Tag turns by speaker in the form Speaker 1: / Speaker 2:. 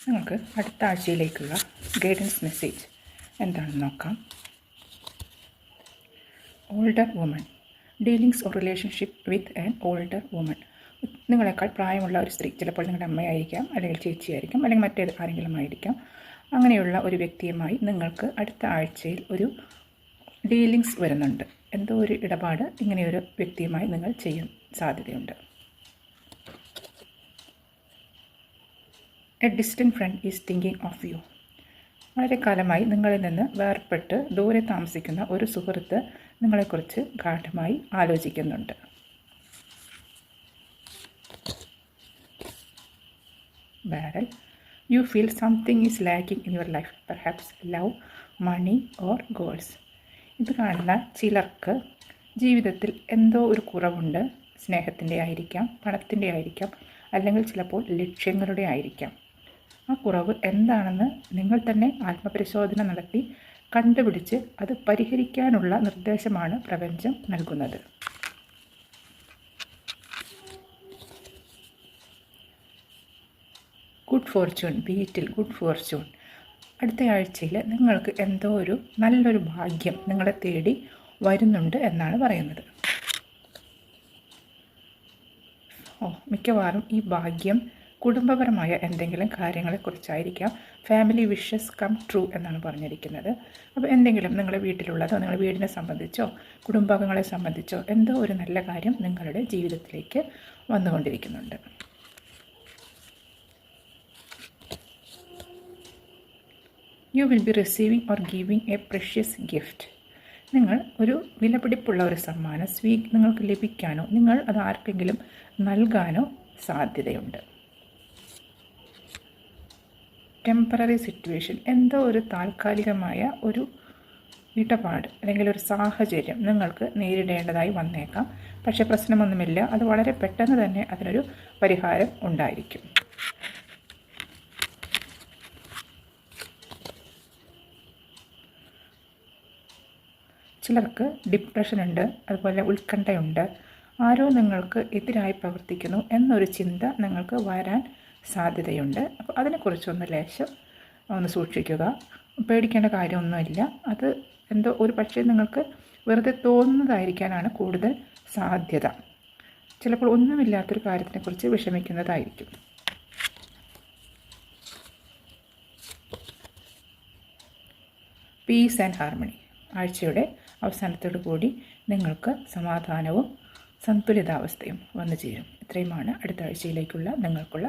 Speaker 1: നമുക്ക് അടുത്ത ആഴ്ചയിലേക്കുള്ള guidance message എന്താണെന്ന് നോക്കാം. Older woman, dealings or relationship with an older woman. നിങ്ങളെക്കാൾ പ്രായമുള്ള ഒരു സ്ത്രീ, ചിലപ്പോൾ നിങ്ങളുടെ അമ്മയായിരിക്കാം, അല്ലെങ്കിൽ ചേച്ചിയായിരിക്കാം, അല്ലെങ്കിൽ മറ്റേത് ആരെങ്കിലും ആയിരിക്കാം. അങ്ങനെയുള്ള ഒരു വ്യക്തിയുമായി നിങ്ങൾക്ക് അടുത്ത ആഴ്ചയിൽ ഒരു ഡീലിങ്സ് വരുന്നുണ്ട്. എന്തോ ഒരു ഇടപാട് ഇങ്ങനെയൊരു വ്യക്തിയുമായി നിങ്ങൾ ചെയ്യാൻ സാധ്യതയുണ്ട്. A distant friend is thinking of you. വളരെ കാലമായി നിങ്ങളിൽ നിന്ന് വേർപെട്ട് ദൂരെ താമസിക്കുന്ന ഒരു സുഹൃത്ത് നിങ്ങളെക്കുറിച്ച് ഗാഢമായി ആലോചിക്കുന്നുണ്ട്. ബാരൽ, you feel something is lacking in your life, perhaps love, money or goals. ഇത് കാണുന്ന ചിലർക്ക് ജീവിതത്തിൽ എന്തോ ഒരു കുറവുണ്ട്. സ്നേഹത്തിൻ്റെ ആയിരിക്കാം, പണത്തിൻ്റെ ആയിരിക്കാം, അല്ലെങ്കിൽ ചിലപ്പോൾ ലക്ഷ്യങ്ങളുടെ ആയിരിക്കാം. ആ കുറവ് എന്താണെന്ന് നിങ്ങൾ തന്നെ ആത്മപരിശോധന നടത്തി കണ്ടുപിടിച്ച് അത് പരിഹരിക്കാനുള്ള നിർദ്ദേശമാണ് പ്രപഞ്ചം നൽകുന്നത്. Good fortune, beetle good fortune. അടുത്ത ആഴ്ചയിൽ നിങ്ങൾക്ക് എന്തോ ഒരു നല്ലൊരു ഭാഗ്യം നിങ്ങളെ തേടി വരുന്നുണ്ട് എന്നാണ് പറയുന്നത്. മിക്കവാറും ഈ ഭാഗ്യം കുടുംബപരമായ എന്തെങ്കിലും കാര്യങ്ങളെക്കുറിച്ചായിരിക്കാം. ഫാമിലി വിഷസ് കം ട്രൂ എന്നാണ് പറഞ്ഞിരിക്കുന്നത്. അപ്പോൾ എന്തെങ്കിലും നിങ്ങളുടെ വീട്ടിലുള്ളതോ നിങ്ങളുടെ വീടിനെ സംബന്ധിച്ചോ കുടുംബാംഗങ്ങളെ സംബന്ധിച്ചോ എന്തോ ഒരു നല്ല കാര്യം നിങ്ങളുടെ ജീവിതത്തിലേക്ക് വന്നുകൊണ്ടിരിക്കുന്നുണ്ട്. You will be receiving or giving a precious gift. നിങ്ങൾ ഒരു വിലപിടിപ്പുള്ള ഒരു സമ്മാനം നിങ്ങൾക്ക് ലഭിക്കാനോ നിങ്ങൾ അത് ആർക്കെങ്കിലും നൽകാനോ സാധ്യതയുണ്ട്. ടെമ്പററി സിറ്റുവേഷൻ, എന്തോ ഒരു താൽക്കാലികമായ ഒരു ഇടപാട് അല്ലെങ്കിൽ ഒരു സാഹചര്യം നിങ്ങൾക്ക് നേരിടേണ്ടതായി വന്നേക്കാം. പക്ഷേ പ്രശ്നമൊന്നുമില്ല, അത് വളരെ പെട്ടെന്ന് തന്നെ അതിനൊരു പരിഹാരം ഉണ്ടായിരിക്കും. ചിലർക്ക് ഡിപ്രഷൻ ഉണ്ട്, അതുപോലെ ഉത്കണ്ഠയുണ്ട്. ആരോ നിങ്ങൾക്ക് എതിരായി പ്രവർത്തിക്കുന്നു എന്നൊരു ചിന്ത നിങ്ങൾക്ക് വരാൻ സാധ്യതയുണ്ട്. അപ്പോൾ അതിനെക്കുറിച്ചൊന്ന് ലേശം ഒന്ന് സൂക്ഷിക്കുക. പേടിക്കേണ്ട കാര്യമൊന്നുമില്ല. അത് എന്തോ ഒരു പക്ഷേ നിങ്ങൾക്ക് വെറുതെ തോന്നുന്നതായിരിക്കാനാണ് കൂടുതൽ സാധ്യത. ചിലപ്പോൾ ഒന്നുമില്ലാത്തൊരു കാര്യത്തിനെക്കുറിച്ച് വിഷമിക്കുന്നതായിരിക്കും. Peace and harmony. ആഴ്ചയുടെ അവസാനത്തോടു കൂടി നിങ്ങൾക്ക് സമാധാനവും സന്തുലിതാവസ്ഥയും വന്നു ചേരും. ഇത്രയുമാണ് അടുത്ത ആഴ്ചയിലേക്കുള്ള നിങ്ങൾക്കുള്ള